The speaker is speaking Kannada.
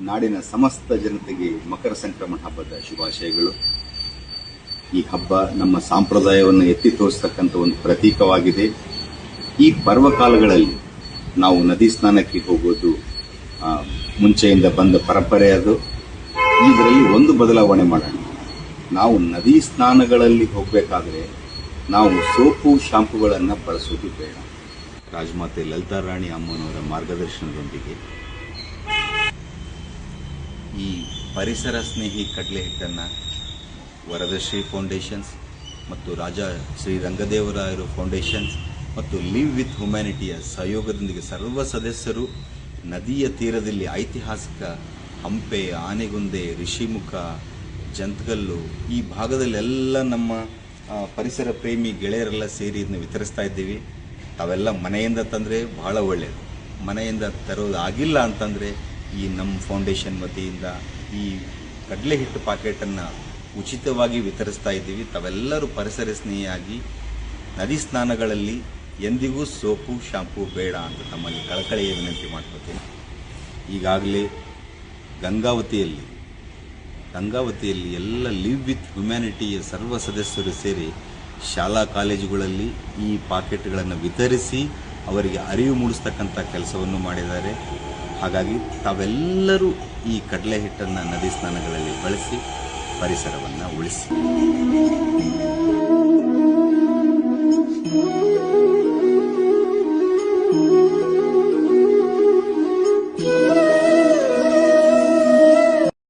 ನಾಡಿನ ಸಮಸ್ತ ಜನತೆಗೆ ಮಕರ ಸಂಕ್ರಮಣ ಹಬ್ಬದ ಶುಭಾಶಯಗಳು. ಈ ಹಬ್ಬ ನಮ್ಮ ಸಂಪ್ರದಾಯವನ್ನು ಎತ್ತಿ ತೋರಿಸ್ತಕ್ಕಂಥ ಒಂದು ಪ್ರತೀಕವಾಗಿದೆ. ಈ ಪರ್ವಕಾಲಗಳಲ್ಲಿ ನಾವು ನದಿ ಸ್ನಾನಕ್ಕೆ ಹೋಗೋದು ಮುಂಚೆಯಿಂದ ಬಂದ ಪರಂಪರೆ ಅದು. ಇದರಲ್ಲಿ ಒಂದು ಬದಲಾವಣೆ ಮಾಡೋಣ. ನಾವು ನದಿ ಸ್ನಾನಗಳಲ್ಲಿ ಹೋಗಬೇಕಾದ್ರೆ ನಾವು ಸೋಪು ಶಾಂಪುಗಳನ್ನು ಬಳಸೋದು ಬೇಡ. ರಾಜಮಾತೆ ಲಲಿತಾ ರಾಣಿ ಅಮ್ಮನವರ ಮಾರ್ಗದರ್ಶನದೊಂದಿಗೆ ಈ ಪರಿಸರ ಸ್ನೇಹಿ ಕಡಲೆ ಹಿಟ್ಟನ್ನು ವರದಶ್ರೀ ಫೌಂಡೇಶನ್ಸ್ ಮತ್ತು ರಾಜ ಶ್ರೀ ರಂಗದೇವರಾಯರು ಫೌಂಡೇಶನ್ಸ್ ಮತ್ತು ಲಿವ್ ವಿತ್ ಹ್ಯುಮ್ಯಾನಿಟಿಯ ಸಹಯೋಗದೊಂದಿಗೆ ಸರ್ವ ಸದಸ್ಯರು ನದಿಯ ತೀರದಲ್ಲಿ ಐತಿಹಾಸಿಕ ಹಂಪೆ, ಆನೆಗುಂದೆ, ಋಷಿಮುಖ, ಜಂತಗಲ್ಲು ಈ ಭಾಗದಲ್ಲೆಲ್ಲ ನಮ್ಮ ಪರಿಸರ ಪ್ರೇಮಿ ಗೆಳೆಯರೆಲ್ಲ ಸೇರಿ ಇದನ್ನು ವಿತರಿಸ್ತಾ ಇದ್ದೀವಿ. ತಾವೆಲ್ಲ ಮನೆಯಿಂದ ತಂದರೆ ಬಹಳ ಒಳ್ಳೆಯದು. ಮನೆಯಿಂದ ತರೋದು ಆಗಿಲ್ಲ ಅಂತಂದರೆ ಈ ನಮ್ಮ ಫೌಂಡೇಶನ್ ವತಿಯಿಂದ ಈ ಕಡಲೆ ಹಿಟ್ಟು ಪಾಕೆಟನ್ನು ಉಚಿತವಾಗಿ ವಿತರಿಸ್ತಾ ಇದ್ದೀವಿ. ತಾವೆಲ್ಲರೂ ಪರಿಸರ ಸ್ನೇಹಿಯಾಗಿ ನದಿ ಸ್ನಾನಗಳಲ್ಲಿ ಎಂದಿಗೂ ಸೋಪು ಶಾಂಪು ಬೇಡ ಅಂತ ತಮ್ಮಲ್ಲಿ ಕಳಕಳಿಯ ವಿನಂತಿ ಮಾಡ್ಕೊತೀನಿ. ಈಗಾಗಲೇ ಗಂಗಾವತಿಯಲ್ಲಿ ಎಲ್ಲ ಲಿವ್ ವಿತ್ ಹ್ಯುಮ್ಯಾನಿಟಿಯ ಸರ್ವ ಸದಸ್ಯರು ಸೇರಿ ಶಾಲಾ ಕಾಲೇಜುಗಳಲ್ಲಿ ಈ ಪಾಕೆಟ್ಗಳನ್ನು ವಿತರಿಸಿ ಅವರಿಗೆ ಅರಿವು ಮೂಡಿಸ್ತಕ್ಕಂಥ ಕೆಲಸವನ್ನು ಮಾಡಿದ್ದಾರೆ. ಹಾಗಾಗಿ ತಾವೆಲ್ಲರೂ ಈ ಕಡಲೆ ಹಿಟ್ಟನ್ನು ನದಿ ಸ್ನಾನಗಳಲ್ಲಿ ಬಳಸಿ ಪರಿಸರವನ್ನು ಉಳಿಸಿ.